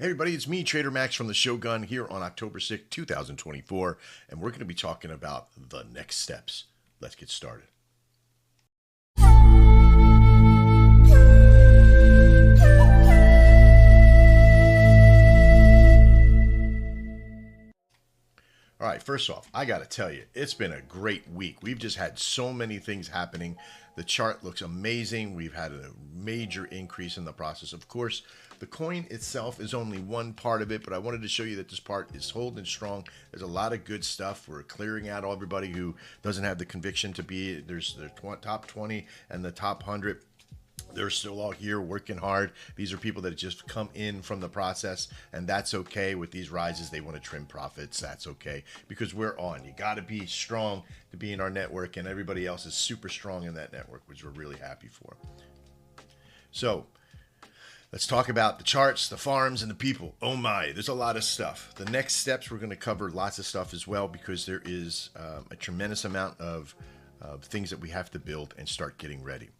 Hey everybody, it's me, Trader Max from the Shogun here on October 6th, 2024, and we're going to be talking about the next steps. Let's get started. All right, first off, I got to tell you, it's been a great week. We've just had so many things happening. The chart looks amazing. We've had a major increase in the process. Of course, the coin itself is only one part of it, but I wanted to show you that this part is holding strong. There's a lot of good stuff. We're clearing out everybody who doesn't have the conviction to be. There's the top 20 and the top 100. They're still all here working hard. These are people that just come in from the process, and that's okay. With these rises, they want to trim profits. That's okay because we're on. You got to be strong to be in our network, and everybody else is super strong in that network, which we're really happy for. So let's talk about the charts, the farms, and the people. Oh my, there's a lot of stuff. The next steps, we're going to cover lots of stuff as well because there is a tremendous amount of things that we have to build and start getting ready.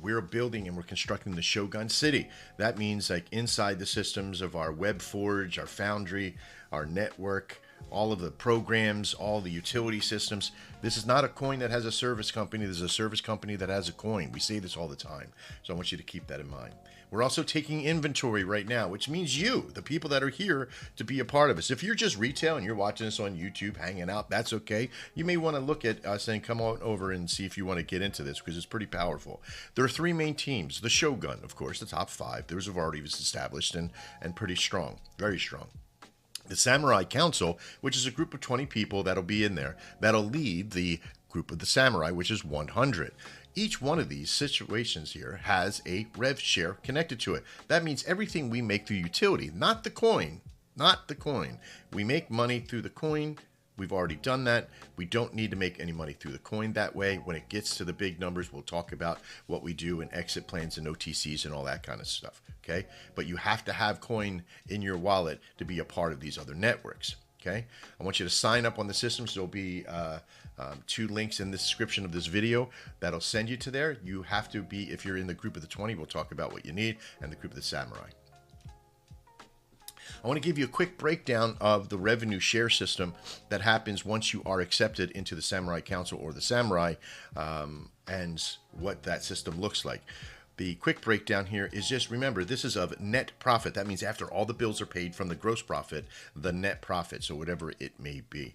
We're building and we're constructing the Shogun City. That means like inside the systems of our Web Forge, our Foundry, our network, all of the programs, all the utility systems. This is not a coin that has a service company. This is a service company that has a coin. We say this all the time. So I want you to keep that in mind. We're also taking inventory right now, which means you, the people that are here, to be a part of us. If you're just retail and you're watching this on YouTube, hanging out, that's okay. You may want to look at us and come on over and see if you want to get into this because it's pretty powerful. There are three main teams. The Shogun, of course, the top five. Those have already been established and pretty strong, very strong. The Samurai Council, which is a group of 20 people that'll be in there, that'll lead the group of the Samurai, which is 100. Each one of these situations here has a rev share connected to it. That means everything we make through utility, not the coin, not the coin. We make money through the coin. We've already done that. We don't need to make any money through the coin that way. When it gets to the big numbers, we'll talk about what we do in exit plans and OTCs and all that kind of stuff, okay? But you have to have coin in your wallet to be a part of these other networks, okay? I want you to sign up on the system. So there'll be two links in the description of this video that'll send you to there. You have to be, if you're in the group of the 20, we'll talk about what you need, and the group of the Samurai. I want to give you a quick breakdown of the revenue share system that happens once you are accepted into the Samurai Council or the Samurai, and what that system looks like. The quick breakdown here is just remember, this is of net profit. That means after all the bills are paid from the gross profit, the net profit, so whatever it may be.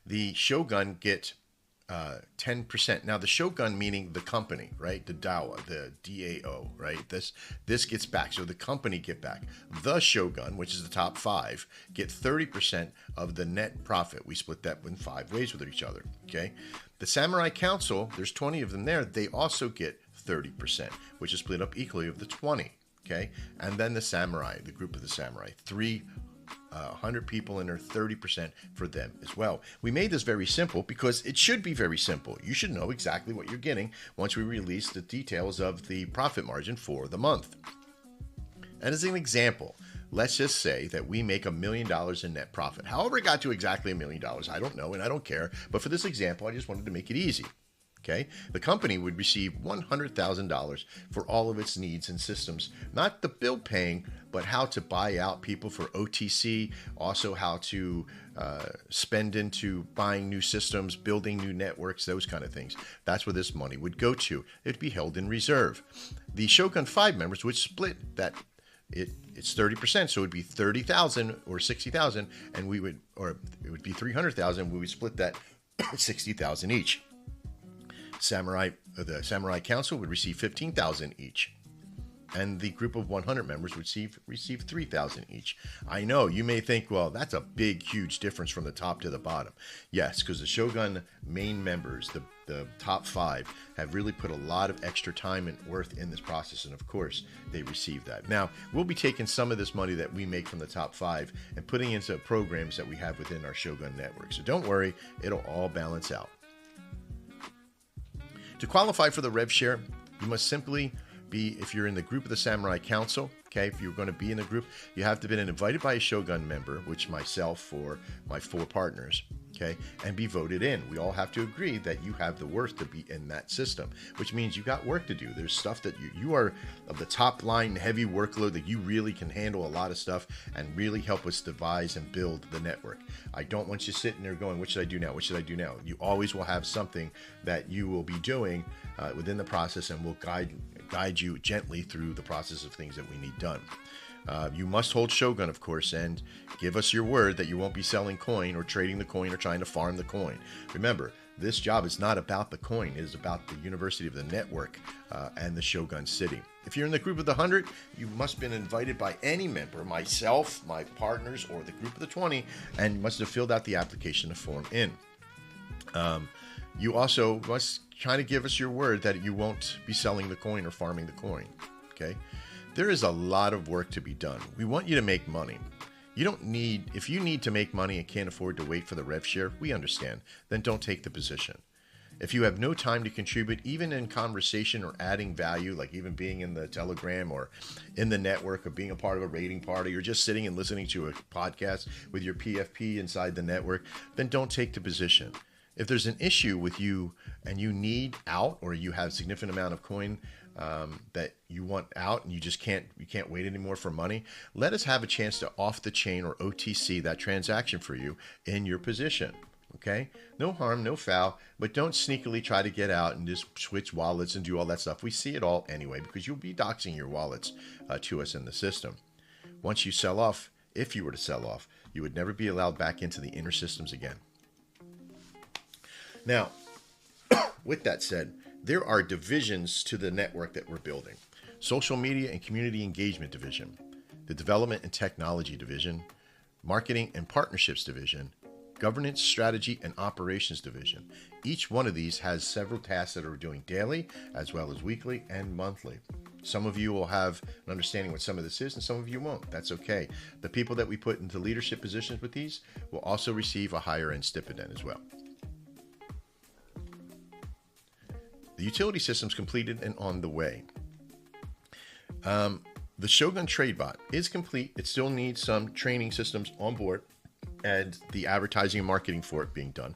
The Shogun get 10%. Now the Shogun meaning the company, right? The DAO, the DAO, right? This gets back. So the company get back. The Shogun, which is the top five, get 30% of the net profit. We split that in 5 ways with each other, okay? The Samurai Council, there's 20 of them there. They also get 30%, which is split up equally of the 20, okay? And then the Samurai, the group of the Samurai, 100 people in there, 30% for them as well. We made this very simple because it should be very simple. You should know exactly what you're getting once we release the details of the profit margin for the month. And as an example, let's just say that we make $1 million in net profit. However it got to exactly $1 million, I don't know and I don't care. But for this example, I just wanted to make it easy. Okay, the company would receive $100,000 for all of its needs and systems, not the bill paying, but how to buy out people for OTC, also how to spend into buying new systems, building new networks, those kind of things. That's where this money would go to. It'd be held in reserve. The Shogun 5 members would split that. It's 30%, so it would be 30,000 or 60,000, and it would be 300,000. We would split that 60,000 each. The Samurai Council would receive 15,000 each, and the group of 100 members would receive 3,000 each. I know you may think, well, that's a big, huge difference from the top to the bottom. Yes, because the Shogun main members, the top 5, have really put a lot of extra time and worth in this process, and of course, they receive that. Now, we'll be taking some of this money that we make from the top 5 and putting into programs that we have within our Shogun network. So don't worry, it'll all balance out. To qualify for the rev share, you must simply be, if you're in the group of the Samurai Council, okay, if you're going to be in the group, you have to have been invited by a Shogun member, which myself or my 4 partners, okay, and be voted in. We all have to agree that you have the worth to be in that system, which means you got work to do. There's stuff that you are of the top line heavy workload that you really can handle a lot of stuff and really help us devise and build the network. I don't want you sitting there going, what should I do now? What should I do now? You always will have something that you will be doing within the process, and will guide you gently through the process of things that we need done. You must hold Shogun, of course, and give us your word that you won't be selling coin or trading the coin or trying to farm the coin. Remember, this job is not about the coin. It is about the University of the Network and the Shogun City. If you're in the group of the 100, you must have been invited by any member, myself, my partners, or the group of the 20, and you must have filled out the application to form in. You also must try to give us your word that you won't be selling the coin or farming the coin, okay? There is a lot of work to be done. We want you to make money. If you need to make money and can't afford to wait for the rev share, we understand. Then don't take the position. If you have no time to contribute, even in conversation or adding value, like even being in the Telegram or in the network or being a part of a raiding party or just sitting and listening to a podcast with your PFP inside the network, then don't take the position. If there's an issue with you and you need out, or you have a significant amount of coin that you want out and you can't wait anymore for money, let us have a chance to off the chain or OTC that transaction for you in your position. Okay? No harm, no foul, but don't sneakily try to get out and just switch wallets and do all that stuff. We see it all anyway, because you'll be doxing your wallets to us in the system. Once you sell off, if you were to sell off, you would never be allowed back into the inner systems again. Now, with that said, there are divisions to the network that we're building. Social media and community engagement division, the development and technology division, marketing and partnerships division, governance, strategy, and operations division. Each one of these has several tasks that are doing daily, as well as weekly and monthly. Some of you will have an understanding what some of this is, and some of you won't. That's okay. The people that we put into leadership positions with these will also receive a higher end stipend as well. The utility system's completed and on the way. The Shogun TradeBot is complete. It still needs some training systems on board and the advertising and marketing for it being done.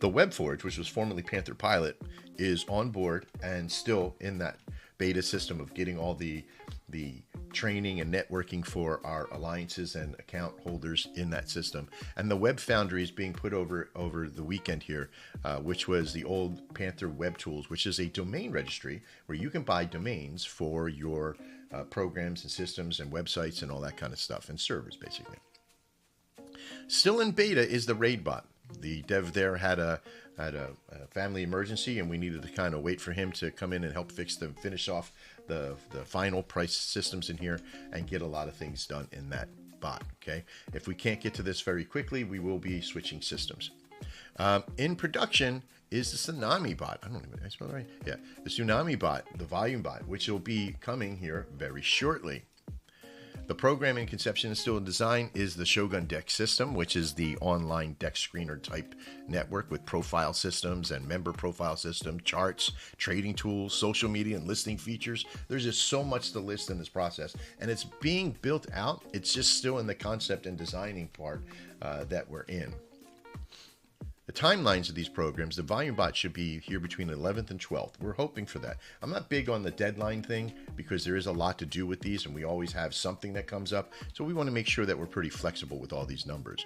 The WebForge, which was formerly Panther Pilot, is on board and still in that beta system of getting all the training and networking for our alliances and account holders in that system. And the Web Foundry is being put over the weekend here, which was the old Panther Web Tools, which is a domain registry where you can buy domains for your programs and systems and websites and all that kind of stuff, and servers basically. Still in beta is the RaidBot. The dev there had a family emergency, and we needed to kind of wait for him to come in and help finish off the final price systems in here and get a lot of things done in that bot. Okay, if we can't get to this very quickly, we will be switching systems. In production is the Tsunami bot. I spell it right? Yeah, the Tsunami bot, the volume bot, which will be coming here very shortly. The program in conception and still in design is the Shogun Dex system, which is the online Dex screener type network with profile systems and member profile system, charts, trading tools, social media, and listing features. There's just so much to list in this process, and it's being built out. It's just still in the concept and designing part that we're in. The timelines of these programs, the volume bot should be here between the 11th and 12th. We're hoping for that. I'm not big on the deadline thing because there is a lot to do with these and we always have something that comes up. So we want to make sure that we're pretty flexible with all these numbers.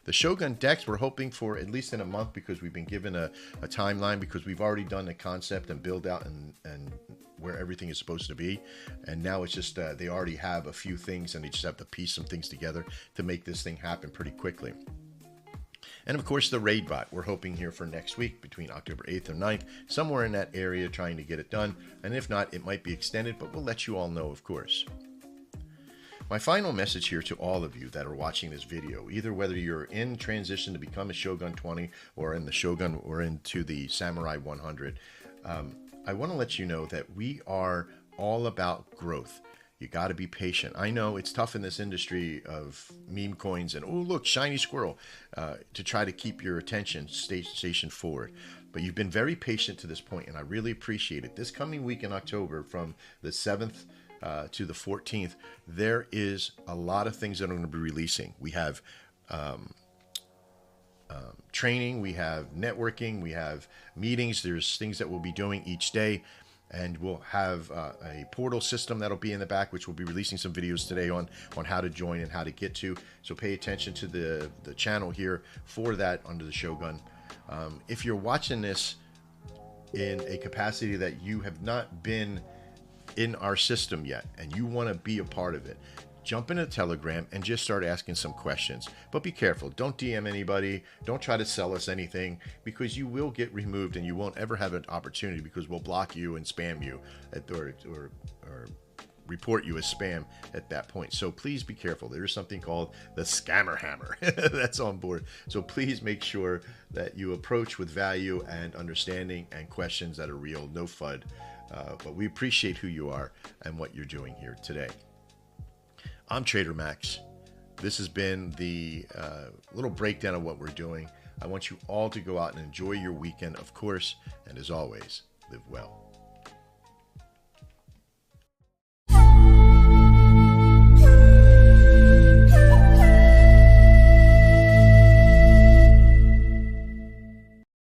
The Shogun Dex, we're hoping for at least in a month because we've been given a timeline because we've already done the concept and build out and where everything is supposed to be. And now it's just they already have a few things and they just have to piece some things together to make this thing happen pretty quickly. And of course, the RaidBot, we're hoping here for next week between October 8th and 9th, somewhere in that area trying to get it done. And if not, it might be extended, but we'll let you all know, of course. My final message here to all of you that are watching this video, either whether you're in transition to become a Shogun 20 or in the Shogun or into the Samurai 100, I want to let you know that we are all about growth. You got to be patient. I know it's tough in this industry of meme coins and, oh, look, shiny squirrel, to try to keep your attention stationed forward. But you've been very patient to this point, and I really appreciate it. This coming week in October, from the 7th to the 14th, there is a lot of things that I'm going to be releasing. We have training, we have networking, we have meetings. There's things that we'll be doing each day. And we'll have a portal system that'll be in the back, which we'll be releasing some videos today on how to join and how to get to. So pay attention to the channel here for that under the Shogun. If you're watching this in a capacity that you have not been in our system yet and you want to be a part of it, jump into Telegram and just start asking some questions. But be careful. Don't DM anybody. Don't try to sell us anything, because you will get removed and you won't ever have an opportunity, because we'll block you and spam you or report you as spam at that point. So please be careful. There is something called the scammer hammer that's on board. So please make sure that you approach with value and understanding and questions that are real, no FUD. But we appreciate who you are and what you're doing here today. I'm Trader Max. This has been the little breakdown of what we're doing. I want you all to go out and enjoy your weekend, of course, and as always, live well.